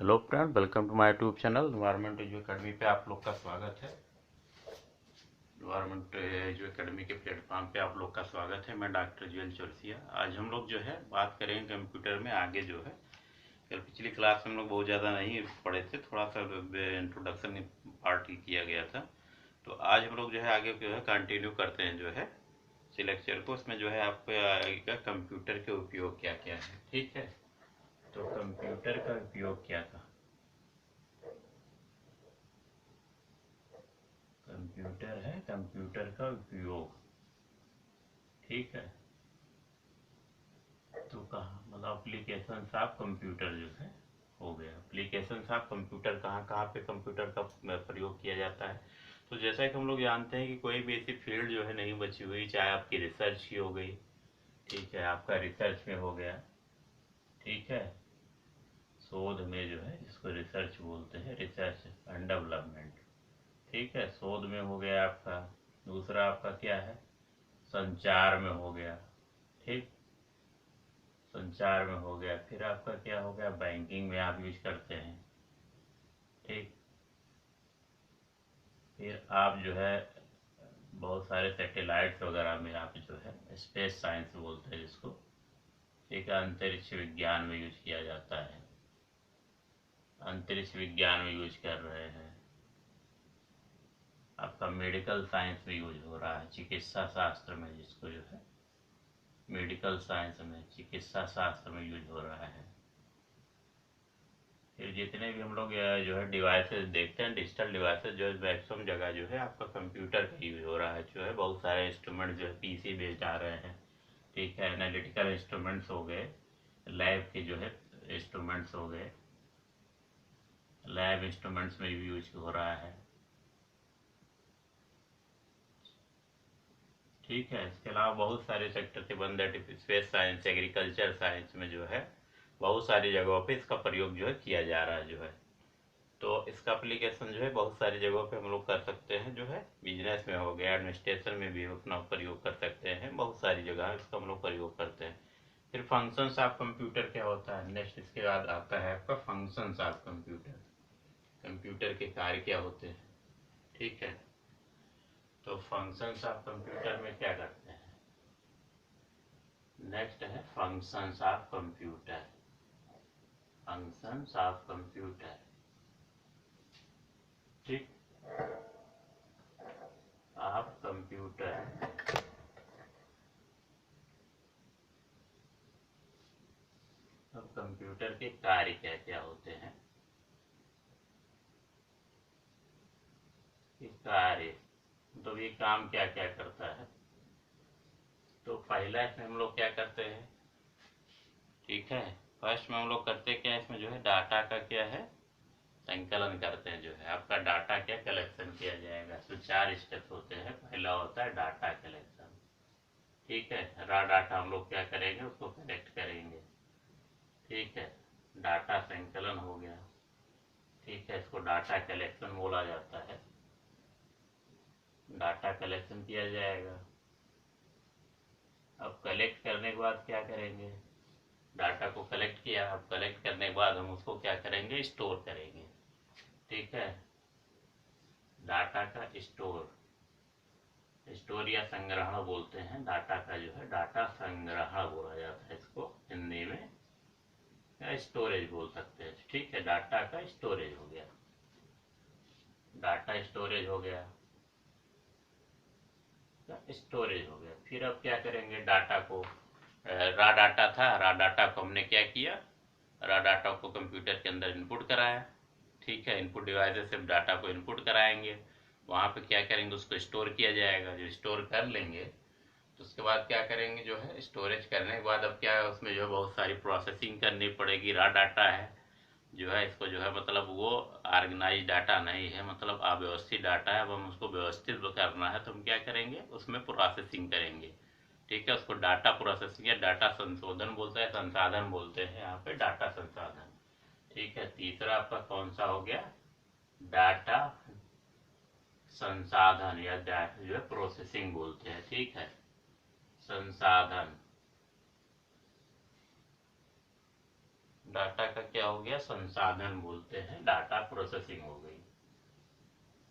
Hello friend, welcome to my YouTube channel environment edu academy पे आप लोग का स्वागत है। एनवायरमेंट एजू अकेडमी के प्लेटफॉर्म पे आप लोग का स्वागत है। मैं डॉक्टर जुएल चौरसिया। आज हम लोग जो है बात करेंगे कंप्यूटर में आगे जो है। कल पिछली क्लास में हम लोग बहुत ज़्यादा नहीं पढ़े थे, थोड़ा सा इंट्रोडक्शन पार्ट ही किया गया था। तो आज हम लोग जो है आगे जो है कंटिन्यू करते हैं जो है इस लेक्चर को। इसमें जो है आपको आएगा कंप्यूटर के उपयोग क्या क्या है। ठीक है, तो कंप्यूटर का उपयोग क्या था। कंप्यूटर है, कंप्यूटर का उपयोग। ठीक है, तो कहाँ मतलब एप्लीकेशन ऑफ कंप्यूटर जो है हो गया। एप्लीकेशन ऑफ कंप्यूटर कहाँ कहाँ पे कंप्यूटर का प्रयोग किया जाता है। तो जैसा कि हम लोग जानते हैं कि कोई भी ऐसी फील्ड जो है नहीं बची हुई, चाहे आपकी रिसर्च की हो गई। ठीक है, आपका रिसर्च में हो गया। ठीक है, शोध में जो है इसको रिसर्च बोलते हैं, रिसर्च एंड डेवलपमेंट। ठीक है, शोध में हो गया आपका। दूसरा आपका क्या है, संचार में हो गया। ठीक, संचार में हो गया। फिर आपका क्या हो गया, बैंकिंग में आप यूज करते हैं। ठीक, फिर आप जो है बहुत सारे सैटेलाइट्स वगैरह में आप जो है स्पेस साइंस बोलते हैं जिसको। ठीक है, अंतरिक्ष विज्ञान में यूज किया जाता है। अंतरिक्ष विज्ञान में यूज कर रहे हैं। आपका मेडिकल साइंस में यूज हो रहा है, चिकित्सा शास्त्र में जिसको जो है मेडिकल साइंस में, चिकित्सा शास्त्र में यूज हो रहा है। फिर जितने भी हम लोग जो है डिवाइसेस देखते हैं, डिजिटल डिवाइसेस जो है मैक्सिमम जगह जो है आपका कंप्यूटर का यूज हो रहा है। जो है बहुत सारे इंस्ट्रूमेंट जो है पीसी बेस्ड आ रहे हैं। ठीक है, एनालिटिकल इंस्ट्रूमेंट्स हो गए, लैब के जो है इंस्ट्रूमेंट्स हो गए, लैब इंस्ट्रूमेंट्स में भी यूज हो रहा है। ठीक है, इसके अलावा बहुत सारे सेक्टर थे बंद, स्पेस साइंस, एग्रीकल्चर साइंस में जो है बहुत सारी जगहों पे इसका प्रयोग जो है किया जा रहा है जो है। तो इसका एप्लीकेशन जो है बहुत सारी जगहों पे हम लोग कर सकते हैं। जो है बिजनेस में हो गया, एडमिनिस्ट्रेशन में भी अपना प्रयोग कर सकते हैं। बहुत सारी जगह इसका हम लोग प्रयोग करते हैं। फिर फंक्शंस ऑफ कंप्यूटर क्या होता है, नेक्स्ट इसके बाद आता है आपका फंक्शंस ऑफ कंप्यूटर। कंप्यूटर के कार्य क्या होते हैं। ठीक है, तो फंक्शंस ऑफ कंप्यूटर में क्या करते हैं। नेक्स्ट है functions of computer. Functions of computer. ठीक, ऑफ कंप्यूटर। अब कंप्यूटर के कार्य क्या क्या होते हैं। कि कार्य तो ये काम क्या क्या करता है। तो पहला इसमें हम लोग क्या करते हैं। ठीक है, फर्स्ट में हम लोग करते क्या है, इसमें जो है डाटा का क्या है संकलन करते हैं। जो है आपका डाटा क्या कलेक्शन किया जाएगा। तो 4 स्टेप होते हैं। पहला होता है डाटा कलेक्शन। ठीक है, रा डाटा हम लोग क्या करेंगे, उसको कलेक्ट करेंगे। ठीक है, डाटा संकलन हो गया। ठीक है, इसको डाटा कलेक्शन बोला जाता है। डाटा कलेक्शन किया जाएगा। अब कलेक्ट करने के बाद क्या करेंगे, डाटा को कलेक्ट किया। अब कलेक्ट करने के बाद हम उसको क्या करेंगे, स्टोर करेंगे। ठीक है, डाटा का स्टोर, स्टोर या संग्रहण बोलते हैं। डाटा का जो है डाटा संग्रहण बोला जाता है इसको हिंदी में, या स्टोरेज बोल सकते हैं। ठीक है, डाटा का स्टोरेज हो गया। डाटा स्टोरेज हो गया, स्टोरेज हो गया। फिर अब क्या करेंगे, डाटा को रा डाटा था, रा डाटा को हमने क्या किया, रा डाटा को कंप्यूटर के अंदर इनपुट कराया। ठीक है, इनपुट डिवाइस से डाटा को इनपुट कराएंगे। वहाँ पे क्या करेंगे, उसको स्टोर किया जाएगा। जो स्टोर कर लेंगे तो उसके बाद क्या करेंगे, जो है स्टोरेज करने के बाद अब क्या है, उसमें जो है बहुत सारी प्रोसेसिंग करनी पड़ेगी। रा डाटा है जो है, इसको जो है मतलब वो ऑर्गेनाइज डाटा नहीं है, मतलब अव्यवस्थित डाटा है। अब हम उसको व्यवस्थित करना है तो हम क्या करेंगे, उसमें प्रोसेसिंग करेंगे। ठीक है, उसको डाटा प्रोसेसिंग या डाटा संशोधन बोलते हैं, संसाधन बोलते हैं यहाँ पे, डाटा संसाधन। ठीक है, तीसरा आपका कौन सा हो गया, डाटा संसाधन या जो है प्रोसेसिंग बोलते हैं। ठीक है, संसाधन, डाटा का क्या हो गया, संसाधन बोलते हैं, डाटा प्रोसेसिंग हो गई।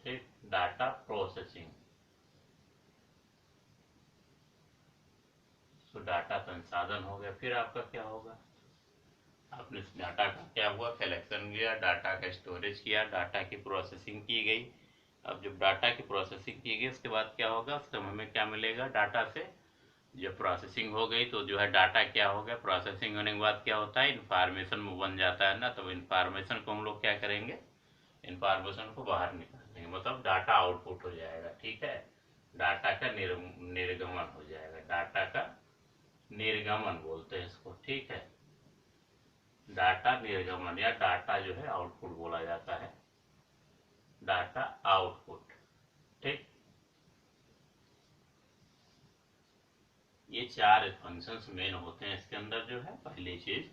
ठीक, डाटा प्रोसेसिंग, तो डाटा संसाधन हो गया। फिर आपका क्या होगा, आपने डाटा का क्या हुआ, कलेक्शन किया, डाटा का स्टोरेज किया, डाटा की प्रोसेसिंग की गई। अब जब डाटा की प्रोसेसिंग की गई उसके बाद क्या होगा, उससे हमें क्या मिलेगा, डाटा से जब प्रोसेसिंग हो गई तो जो है डाटा क्या हो गया, प्रोसेसिंग होने के बाद क्या होता है, इंफॉर्मेशन बन जाता है ना। तो इंफॉर्मेशन को हम लोग क्या करेंगे, इंफॉर्मेशन को बाहर निकालेंगे, मतलब डाटा आउटपुट हो जाएगा। ठीक है, डाटा का निर्गमन हो जाएगा, डाटा का निर्गमन बोलते हैं इसको। ठीक है, डाटा निर्गमन या डाटा जो है आउटपुट बोला जाता है, डाटा आउटपुट। ठीक, ये चार फंक्शंस मेन होते हैं इसके अंदर। जो है पहली चीज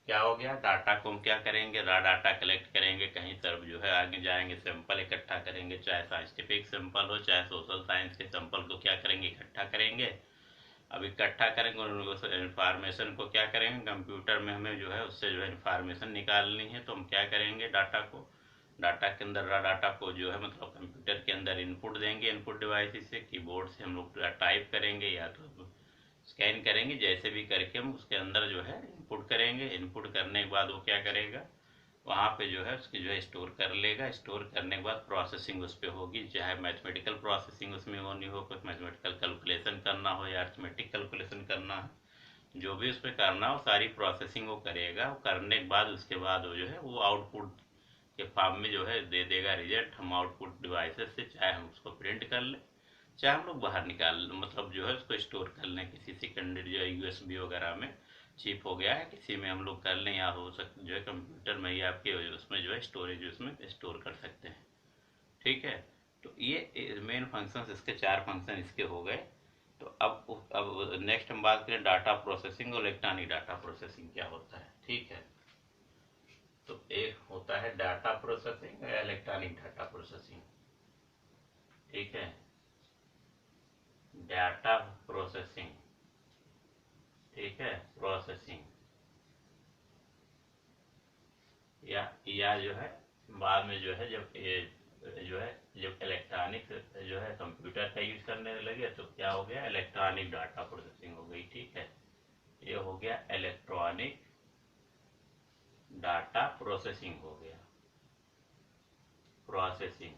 क्या हो गया, डाटा को हम क्या करेंगे, रा डाटा कलेक्ट करेंगे, कहीं तरफ जो है आगे जाएंगे, सैंपल इकट्ठा करेंगे, चाहे साइंटिफिक सैंपल हो चाहे सोशल साइंस के सैंपल को क्या करेंगे, इकट्ठा करेंगे। अब इकट्ठा करेंगे और इंफॉर्मेशन को क्या करेंगे, कंप्यूटर में हमें जो है उससे जो है इंफॉर्मेशन निकालनी है। तो हम क्या करेंगे, डाटा को, डाटा के अंदर रा डाटा को जो है मतलब कंप्यूटर के अंदर इनपुट देंगे, इनपुट डिवाइस से कीबोर्ड से हम लोग टाइप करेंगे या तो स्कैन करेंगे, जैसे भी करके हम उसके अंदर जो है इनपुट करेंगे। इनपुट करने के बाद वो क्या करेगा, वहाँ पे जो है उसकी जो है स्टोर कर लेगा। स्टोर करने के बाद प्रोसेसिंग उस पर होगी, चाहे मैथमेटिकल प्रोसेसिंग उसमें होनी हो, कुछ मैथमेटिकल कैलकुलेशन करना हो या अर्थमेटिक कैलकुलेशन करना है, जो भी उस पर करना हो सारी प्रोसेसिंग वो करेगा। वो करने के बाद उसके बाद वो जो है वो आउटपुट के फॉर्म में जो है दे देगा रिजल्ट। हम आउटपुट डिवाइसेस से चाहे हम उसको प्रिंट कर लें, चाहे हम लोग बाहर निकाल, मतलब जो है उसको स्टोर कर लें किसी सेकेंडरी जो है यूएसबी वगैरह में, चिप हो गया है किसी में हम लोग कर लें, या हो सकता जो है कंप्यूटर में ही आपके उसमें जो है स्टोरेज उसमें स्टोर कर सकते हैं। ठीक है, तो ये मेन फंक्शन इसके चार फंक्शन इसके हो गए। तो अब नेक्स्ट हम बात करें डाटा प्रोसेसिंग और इलेक्ट्रॉनिक डाटा प्रोसेसिंग क्या होता है। ठीक है, तो एक होता है डाटा प्रोसेसिंग या इलेक्ट्रॉनिक डाटा प्रोसेसिंग। ठीक है, डाटा प्रोसेसिंग, ठीक है, प्रोसेसिंग या जो है बाद में जो है जब ये जो है जब इलेक्ट्रॉनिक जो है कंप्यूटर का यूज करने लगे तो क्या हो गया, इलेक्ट्रॉनिक डाटा प्रोसेसिंग हो गई। ठीक है, ये हो गया इलेक्ट्रॉनिक डाटा प्रोसेसिंग हो गया, प्रोसेसिंग।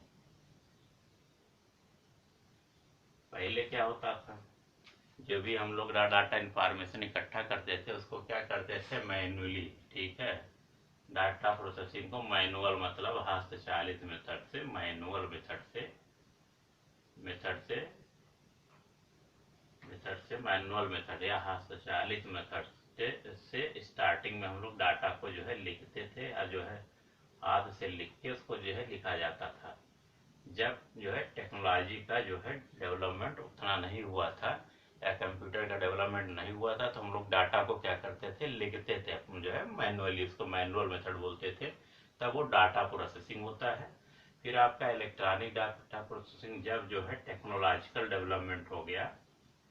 पहले क्या होता था, जो भी हम लोग डाटा इंफॉर्मेशन इकट्ठा करते थे उसको क्या करते थे, मैन्युअली। ठीक है, डाटा प्रोसेसिंग को मैनुअल मतलब हस्तचालित मेथड से, मैनुअल मेथड से मैनुअल मेथड या हस्तचालित मेथड से स्टार्टिंग में हम लोग डाटा को जो है लिखते थे, और जो है हाथ से लिख के उसको जो है लिखा जाता था। जब जो है टेक्नोलॉजी का जो है डेवलपमेंट उतना नहीं हुआ था या कंप्यूटर का डेवलपमेंट नहीं हुआ था, तो हम लोग डाटा को क्या करते थे, लिखते थे जो है मैनुअली, उसको मैनुअल मेथड बोलते थे। तब वो डाटा प्रोसेसिंग होता है। फिर आपका इलेक्ट्रॉनिक डाटा प्रोसेसिंग जब जो है टेक्नोलॉजिकल डेवलपमेंट हो गया।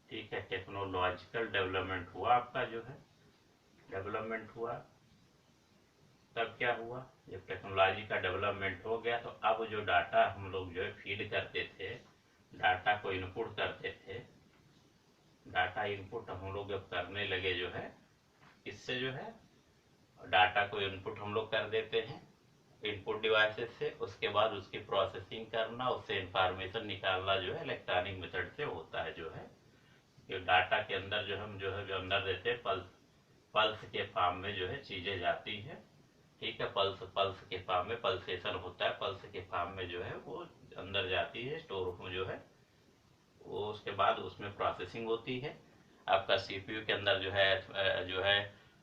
ठीक है, टेक्नोलॉजिकल डेवलपमेंट हुआ, आपका जो है डेवलपमेंट हुआ, तब क्या हुआ, जब टेक्नोलॉजी का डेवलपमेंट हो गया तो अब जो डाटा हम लोग जो है फीड करते थे, डाटा को इनपुट करते थे, डाटा इनपुट हम लोग जब करने लगे जो है, इससे जो है डाटा को इनपुट हम लोग कर देते हैं इनपुट डिवाइसेस से, उसके बाद उसकी प्रोसेसिंग करना, उससे इंफॉर्मेशन निकालना जो है इलेक्ट्रॉनिक मेथड से होता है। जो है कि डाटा के अंदर जो हम जो है जो अंदर देते हैं पल्स, पल्स के फॉर्म में जो है चीजें जाती हैं। ठीक है, पल्स पल्स के फॉर्म में पल्सेशन होता है, पल्स के फॉर्म में जो है वो अंदर जाती है स्टोर में जो है वो, उसके बाद उसमें प्रोसेसिंग होती है। आपका सीपीयू के अंदर जो है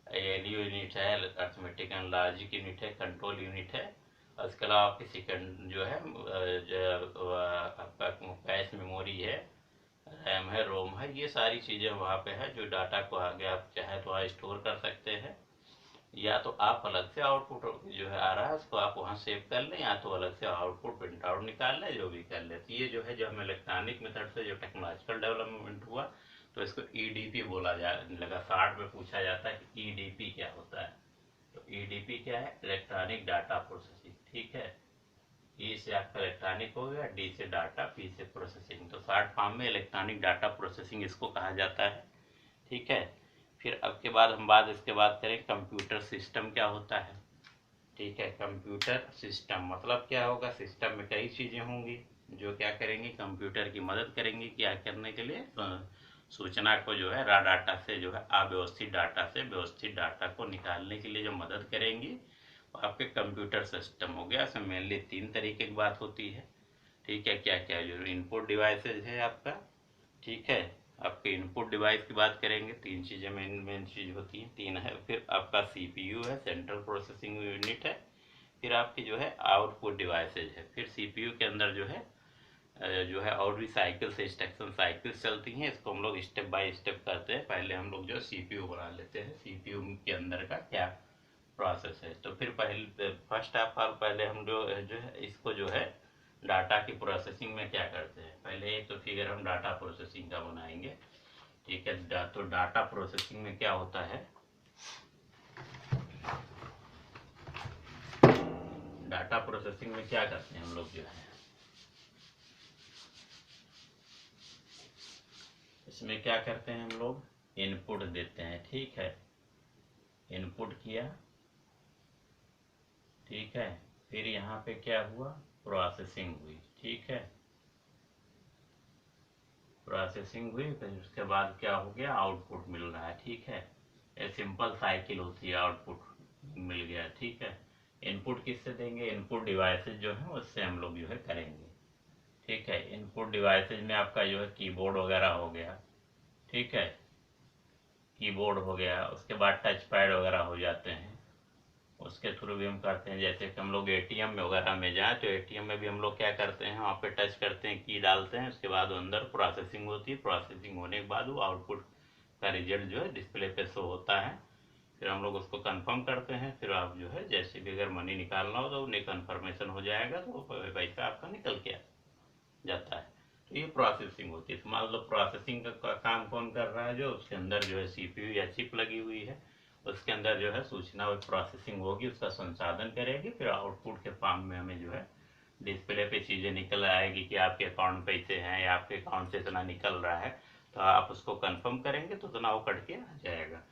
एलयू यूनिट है, अर्थमेटिक एंड लॉजिक यूनिट है, कंट्रोल यूनिट है। उसके अलावा आपकी सेकंड जो है आपका कैश मेमोरी है, रैम है, रोम है, ये सारी चीज़ें वहाँ पे है जो डाटा को आगे आप चाहे तो वहाँ स्टोर कर सकते हैं, या तो आप अलग से आउटपुट जो है आ रहा है उसको आप वहाँ सेव कर लें, या तो अलग से आउटपुट प्रिंट आउट निकाल लें, जो भी कर लें। तो ये जो है जो हम इलेक्ट्रॉनिक मेथड से जो टेक्नोलॉजिकल डेवलपमेंट हुआ तो इसको ईडीपी बोला जा लगा, 60 में पूछा जाता है कि ईडीपी क्या होता है। तो ईडीपी क्या है? Electronic data processing. ठीक है, ई से आपका इलेक्ट्रॉनिक हो गया, डी से डाटा, पी से प्रोसेसिंग। तो शॉर्ट फॉर्म में इलेक्ट्रॉनिक डाटा प्रोसेसिंग इसको कहा जाता है। ठीक है, फिर अब के बाद हम इसके बाद करें कंप्यूटर सिस्टम क्या होता है। ठीक है, कंप्यूटर सिस्टम मतलब क्या होगा? सिस्टम में कई चीजें होंगी जो क्या करेंगी? कंप्यूटर की मदद करेंगी क्या करने के लिए? सूचना को जो है रॉ डाटा से जो है अव्यवस्थित डाटा से व्यवस्थित डाटा को निकालने के लिए जो मदद करेंगी वो आपके कंप्यूटर सिस्टम हो गया। इसमें मेनली 3 तरीके की बात होती है। ठीक है, क्या क्या? जो इनपुट डिवाइसेज है आपका, ठीक है, आपके इनपुट डिवाइस की बात करेंगे। 3 चीजें मेन मेन चीज होती हैं, 3 है। फिर आपका सीपीयू है, सेंट्रल प्रोसेसिंग यूनिट है। फिर आपकी जो है आउटपुट डिवाइसेज है। फिर सीपीयू के अंदर जो है और भी साइकिल्स, इंस्ट्रक्शन साइकिल्स चलती हैं। इसको हम लोग स्टेप बाय स्टेप करते हैं। पहले हम लोग जो सीपीयू बना लेते हैं, सीपीयू के अंदर का क्या प्रोसेस है। तो फिर फर्स्ट ऑफ ऑल पहले हम जो है इसको जो है डाटा की प्रोसेसिंग में क्या करते हैं। पहले एक तो फिगर हम डाटा प्रोसेसिंग का बनाएंगे। ठीक है, तो डाटा प्रोसेसिंग में क्या होता है? डाटा प्रोसेसिंग में क्या करते हैं हम लोग जो है, इसमें क्या करते हैं हम लोग? इनपुट देते हैं। ठीक है, इनपुट किया, ठीक है, फिर यहाँ पे क्या हुआ? प्रोसेसिंग हुई। ठीक है, प्रोसेसिंग हुई, फिर उसके बाद क्या हो गया? आउटपुट मिल रहा है। ठीक है, ये सिंपल साइकिल होती है, आउटपुट मिल गया। ठीक है, इनपुट किससे देंगे? इनपुट डिवाइसेज जो है उससे हम लोग जो है करेंगे। ठीक है, इनपुट डिवाइसेज में आपका जो है कीबोर्ड वगैरह हो गया। ठीक है, कीबोर्ड हो गया, उसके बाद टच पैड वगैरह हो जाते हैं, उसके थ्रू भी हम करते हैं। जैसे कि हम लोग एटीएम में वगैरह में जाएं तो एटीएम में भी हम लोग क्या करते हैं? वहाँ पे टच करते हैं, की डालते हैं, उसके बाद अंदर प्रोसेसिंग होती है। प्रोसेसिंग होने के बाद वो आउटपुट का रिजल्ट जो है डिस्प्ले पे शो होता है। फिर हम लोग उसको कंफर्म करते हैं। फिर आप जो है जैसे भी अगर मनी निकालना हो तो उन्हें कंफर्मेशन हो जाएगा, तो पैसा आपका निकल के जाता है। तो ये प्रोसेसिंग होती है। मान लो प्रोसेसिंग का काम कौन कर रहा है? जो उसके अंदर जो है सीपीयू या चिप लगी हुई है, उसके अंदर जो है सूचना प्रोसेसिंग होगी, उसका संसाधन करेगी। फिर आउटपुट के फॉर्म में हमें जो है डिस्प्ले पे चीजें निकल आएगी कि आपके अकाउंट पैसे हैं या आपके अकाउंट से इतना निकल रहा है। तो आप उसको कंफर्म करेंगे तो उतना वो कट के आ जाएगा।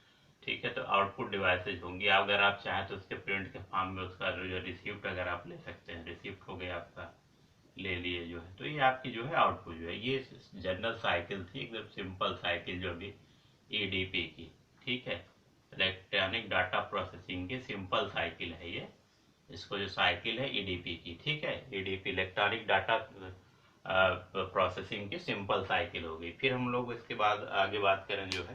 ठीक है, तो आउटपुट डिवाइसेज होंगी। अगर आप चाहें तो उसके प्रिंट के फॉर्म में उसका जो रिसिप्ट अगर आप ले सकते हैं, रिसिप्ट हो गया आपका, ले लिए जो है। तो ये आपकी जो है आउटपुट जो है, ये जनरल साइकिल थी, एकदम सिंपल साइकिल जो भी ईडीपी की। ठीक है, इलेक्ट्रॉनिक डाटा प्रोसेसिंग की सिंपल साइकिल है ये। इसको जो साइकिल है ईडीपी की। ठीक है, ईडीपी इलेक्ट्रॉनिक डाटा प्रोसेसिंग की सिंपल साइकिल हो गई। फिर हम लोग इसके बाद आगे बात करें जो है,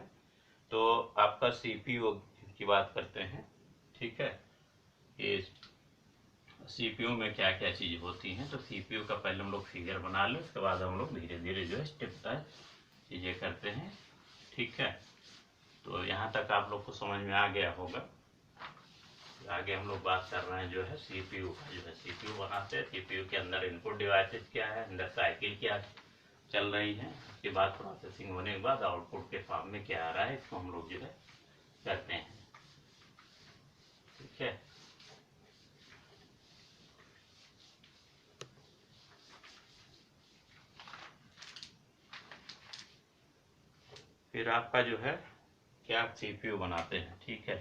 तो आपका सीपीयू की बात करते हैं। ठीक है, ये सीपीयू में क्या क्या चीज होती हैं। तो सीपीयू का पहले हम लोग फिगर बना लें, उसके बाद हम लोग धीरे धीरे जो है स्टेप बाय चीजें करते हैं। ठीक है, तो यहाँ तक आप लोग को समझ में आ गया होगा। आगे हम लोग बात कर रहे हैं जो है सीपीयू का। जो है सीपीयू बनाते हैं, सीपीयू के अंदर इनपुट डिवाइसेज क्या है, अंदर साइकिल क्या चल रही है, उसके बाद प्रोसेसिंग होने के बाद आउटपुट के फॉर्म में क्या आ रहा है, इसको हम लोग जो है करते हैं। ठीक है, फिर आपका जो है क्या सीपीयू बनाते हैं। ठीक है,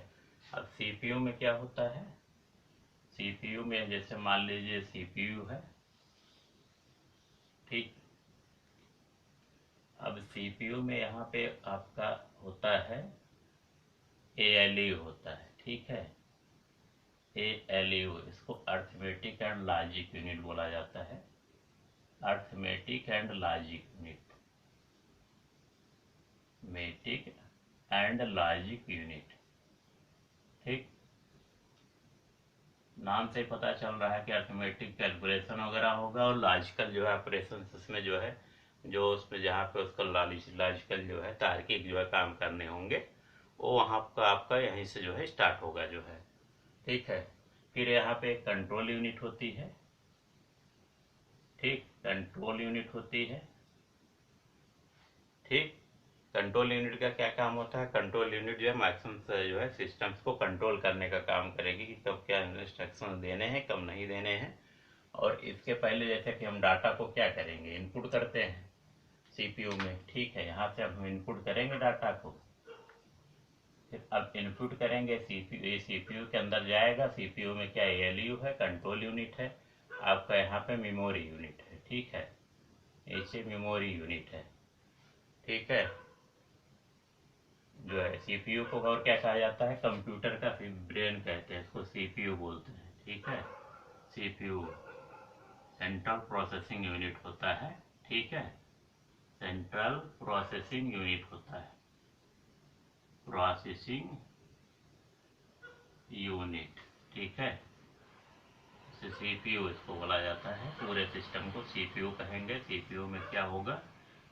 अब सीपीयू में क्या होता है? सीपीयू में जैसे मान लीजिए सीपीयू है। ठीक, अब सीपीयू में यहाँ पे आपका होता है एएलयू होता है। ठीक है, एएलयू, इसको अर्थमेटिक एंड लॉजिक यूनिट बोला जाता है। Arithmetic and logic unit, matic and logic unit. ठीक, नाम से पता चल रहा है कि अर्थमेटिक कैलकुलेशन वगैरह होगा, और लॉजिकल जो है ऑपरेशन उसमें जो है, जो उसमें जहाँ पे उसका लॉजिकल जो है तार्किक जो है काम करने होंगे, वो वहाँ का आपका यहीं से जो है स्टार्ट होगा जो है। ठीक है, फिर यहाँ पे कंट्रोल यूनिट होती है। ठीक, कंट्रोल यूनिट होती है। ठीक, कंट्रोल यूनिट का क्या काम होता है? कंट्रोल यूनिट जो है मैक्सिमम जो है सिस्टम्स को कंट्रोल करने का काम करेगी कि कब क्या इंस्ट्रक्शन देने हैं, कब नहीं देने हैं। और इसके पहले जैसे कि हम डाटा को क्या करेंगे, इनपुट करते हैं सीपीयू में, ठीक है। यहाँ से अब हम इनपुट करेंगे डाटा को, फिर अब इनपुट करेंगे सीपीयू, ये सीपीयू के अंदर जाएगा। सीपीयू में क्या एएलयू है, कंट्रोल यूनिट है, आपका यहाँ पे मेमोरी यूनिट है, ठीक है। ऐसे मेमोरी यूनिट है, ठीक है। जो है सीपीयू को और क्या कहा जाता है, कंप्यूटर का ब्रेन कहते हैं इसको, सीपीयू बोलते हैं, ठीक है। सीपीयू सेंट्रल प्रोसेसिंग यूनिट होता है, ठीक है। सेंट्रल प्रोसेसिंग यूनिट होता है, प्रोसेसिंग यूनिट, ठीक है। सीपीयू इसको बोला जाता है, पूरे सिस्टम को सीपीयू कहेंगे। सीपीयू में क्या होगा,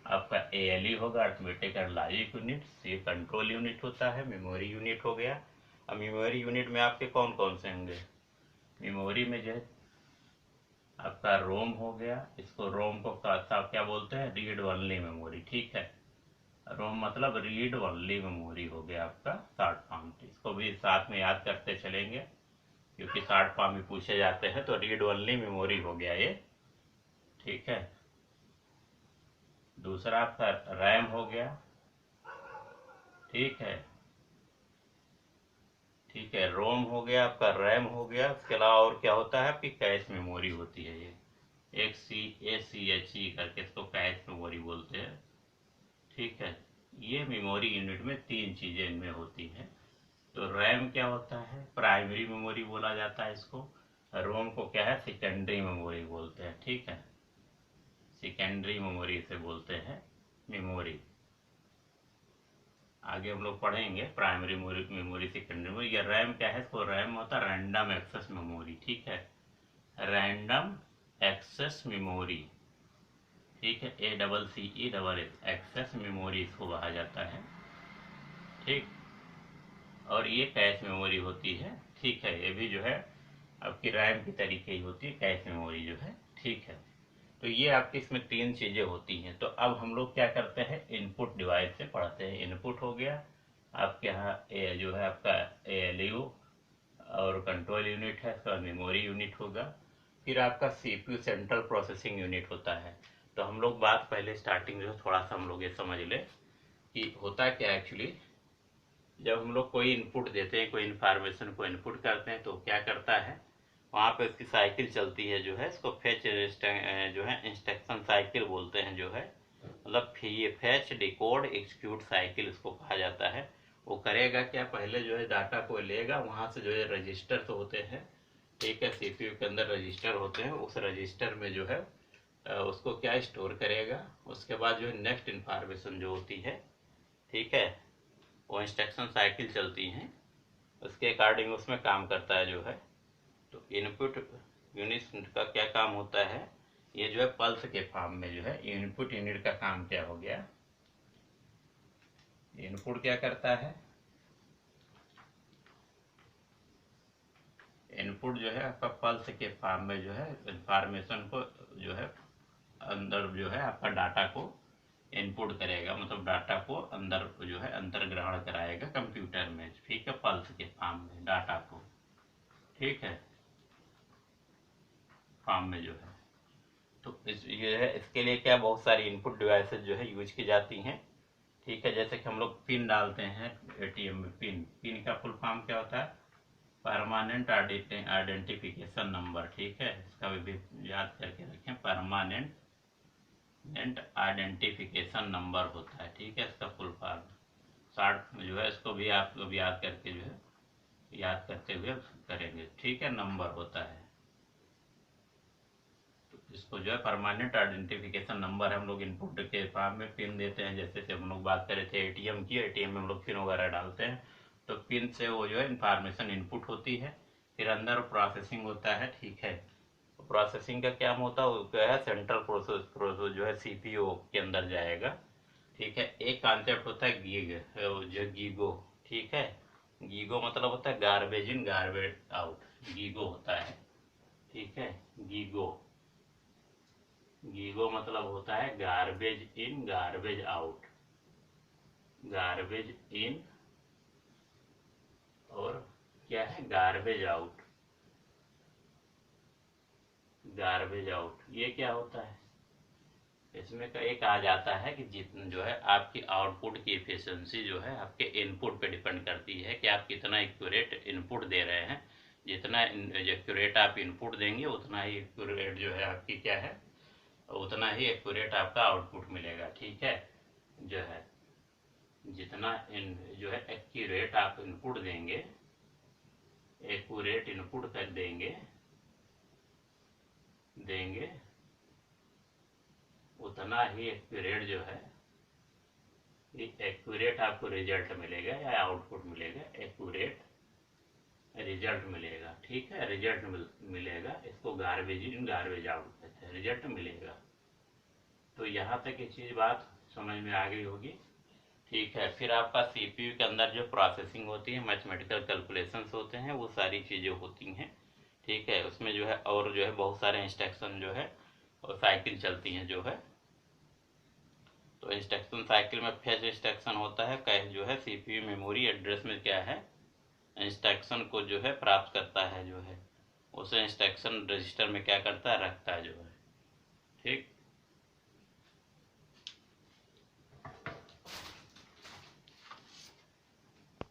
आपका एएलयू होगा, arithmetic and logic unit. C control unit होता है, मेमोरी यूनिट हो गया। अब मेमोरी यूनिट में आपके कौन कौन से होंगे, मेमोरी में जो है आपका रोम हो गया, इसको रोम को क्या बोलते हैं, रीड ओनली मेमोरी, ठीक है। रोम मतलब रीड ओनली मेमोरी हो गया आपका शॉर्ट फॉर्म। इसको भी साथ में याद करते चलेंगे क्योंकि शॉर्ट फॉर्म भी पूछे जाते हैं। तो रीड ओनली मेमोरी हो गया ये, ठीक है। दूसरा आपका रैम हो गया, ठीक है, ठीक है। रोम हो गया आपका, रैम हो गया। इसके अलावा और क्या होता है, आपकी कैश मेमोरी होती है। ये एक CACHE करके इसको कैश मेमोरी बोलते हैं, ठीक है। ये मेमोरी यूनिट में तीन चीजें इनमें होती हैं। तो रैम क्या होता है, प्राइमरी मेमोरी बोला जाता है इसको। रोम को क्या है, सेकेंडरी मेमोरी बोलते हैं, ठीक है। सेकेंडरी मेमोरी से बोलते हैं मेमोरी। आगे हम लोग पढ़ेंगे प्राइमरी मेमोरी, सेकेंडरी मेमोरी। या रैम क्या है, इसको रैम होता है रैंडम एक्सेस मेमोरी, ठीक है। रैंडम एक्सेस मेमोरी, ठीक है। ACCE एक्सेस मेमोरी इसको कहा जाता है, ठीक। और ये कैश मेमोरी होती है, ठीक है। ये भी जो है आपकी रैम की तरीके ही होती है कैश मेमोरी जो है, ठीक है। तो ये आपकी इसमें तीन चीजें होती हैं। तो अब हम लोग क्या करते हैं, इनपुट डिवाइस से पढ़ते हैं। इनपुट हो गया आपके यहाँ जो है आपका एएलयू और कंट्रोल यूनिट है, इसका मेमोरी यूनिट होगा। फिर आपका सीपीयू सेंट्रल प्रोसेसिंग यूनिट होता है। तो हम लोग बात पहले स्टार्टिंग जो थोड़ा सा हम लोग ये समझ ले कि होता क्या एक्चुअली। जब हम लोग कोई इनपुट देते हैं, कोई इन्फॉर्मेशन को इनपुट करते हैं, तो क्या करता है, वहाँ पे उसकी साइकिल चलती है जो है, इसको फेच जो है इंस्ट्रक्शन साइकिल बोलते हैं जो है। मतलब ये फेच डिकोड एग्जीक्यूट साइकिल इसको कहा जाता है। वो करेगा क्या, पहले जो है डाटा को लेगा, वहाँ से जो है रजिस्टर तो होते हैं, ठीक है। सीपीयू के अंदर रजिस्टर होते हैं, उस रजिस्टर में जो है उसको क्या स्टोर करेगा। उसके बाद जो है नेक्स्ट इन्फॉर्मेशन जो होती है, ठीक है, वो इंस्ट्रक्शन साइकिल चलती हैं, उसके अकॉर्डिंग उसमें काम करता है जो है। तो इनपुट यूनिट का क्या काम होता है, ये जो है पल्स के फॉर्म में जो है इनपुट यूनिट का काम क्या हो गया, इनपुट क्या करता है, इनपुट जो है आपका पल्स के फॉर्म में जो है इंफॉर्मेशन को जो है अंदर जो है आपका डाटा को इनपुट करेगा, मतलब डाटा को अंदर जो है अंतर्ग्रहण कराएगा कंप्यूटर में, ठीक है। पल्स के फॉर्म में डाटा को, ठीक है, फॉर्म में जो है। तो ये है, इसके लिए क्या बहुत सारी इनपुट डिवाइसेस जो है यूज की जाती हैं, ठीक है। जैसे कि हम लोग पिन डालते हैं एटीएम में, पिन, पिन का फुल फॉर्म क्या होता है, परमानेंट आइडेंटिफिकेशन नंबर, ठीक है। इसका भी याद करके रखें, परमानेंट आइडेंटिफिकेशन नंबर होता है, ठीक है, इसका फुल फॉर्म। शॉर्ट में जो है इसको भी आप लोग याद करके जो है याद करते हुए करेंगे, ठीक है। नंबर होता है, इसको जो है परमानेंट आइडेंटिफिकेशन नंबर हम लोग इनपुट के फॉर्म में पिन देते हैं। जैसे कि हम लोग बात कर रहे थे एटीएम की, एटीएम में हम लोग पिन वगैरह डालते हैं, तो पिन से वो जो है इंफॉर्मेशन इनपुट होती है। फिर अंदर प्रोसेसिंग होता है, ठीक है। प्रोसेसिंग का क्या होता है, वो क्या है, सेंट्रल प्रोसेस जो है सीपीयू के अंदर जाएगा, ठीक है। एक कॉन्सेप्ट होता है गीग, जो गीगो, ठीक है। गीगो मतलब होता है garbage in garbage out, GIGO होता है, ठीक है। गीगो, गीगो मतलब होता है garbage in garbage out, garbage इन और क्या है, गार्बेज आउट। गार्बेज आउट ये क्या होता है, इसमें का एक आ जाता है कि जितना जो है आपकी आउटपुट की एफिशिएंसी जो है आपके इनपुट पे डिपेंड करती है कि आप कितना एक्यूरेट इनपुट दे रहे हैं। जितना एक्यूरेट आप इनपुट देंगे उतना ही एक्यूरेट जो है आपकी क्या है, उतना ही एक्यूरेट आपका आउटपुट मिलेगा। ठीक है, जो है जितना जो है एक्यूरेट आप इनपुट देंगे, एक्यूरेट इनपुट कर देंगे देंगे उतना ही एक्यूरेट जो है एक्यूरेट आपको रिजल्ट मिलेगा या आउटपुट मिलेगा, एक्यूरेट रिजल्ट मिलेगा। ठीक है, रिजल्ट मिलेगा, इसको गार्बेज इन गार्बेज आउट कहते हैं, रिजल्ट मिलेगा। तो यहाँ तक ये चीज बात समझ में आ गई होगी। ठीक है, फिर आपका सीपीयू के अंदर जो प्रोसेसिंग होती है, मैथमेटिकल कैलकुलेशंस होते हैं, वो सारी चीजें होती हैं। ठीक है, उसमें जो है और जो है बहुत सारे इंस्ट्रक्शन जो है और साइकिल चलती हैं जो है। तो इंस्ट्रक्शन साइकिल में फेच इंस्ट्रक्शन होता है, कैश जो है सीपीयू मेमोरी एड्रेस में क्या है इंस्ट्रक्शन को जो है प्राप्त करता है, जो है उसे इंस्ट्रक्शन रजिस्टर में क्या करता है, रखता है जो है।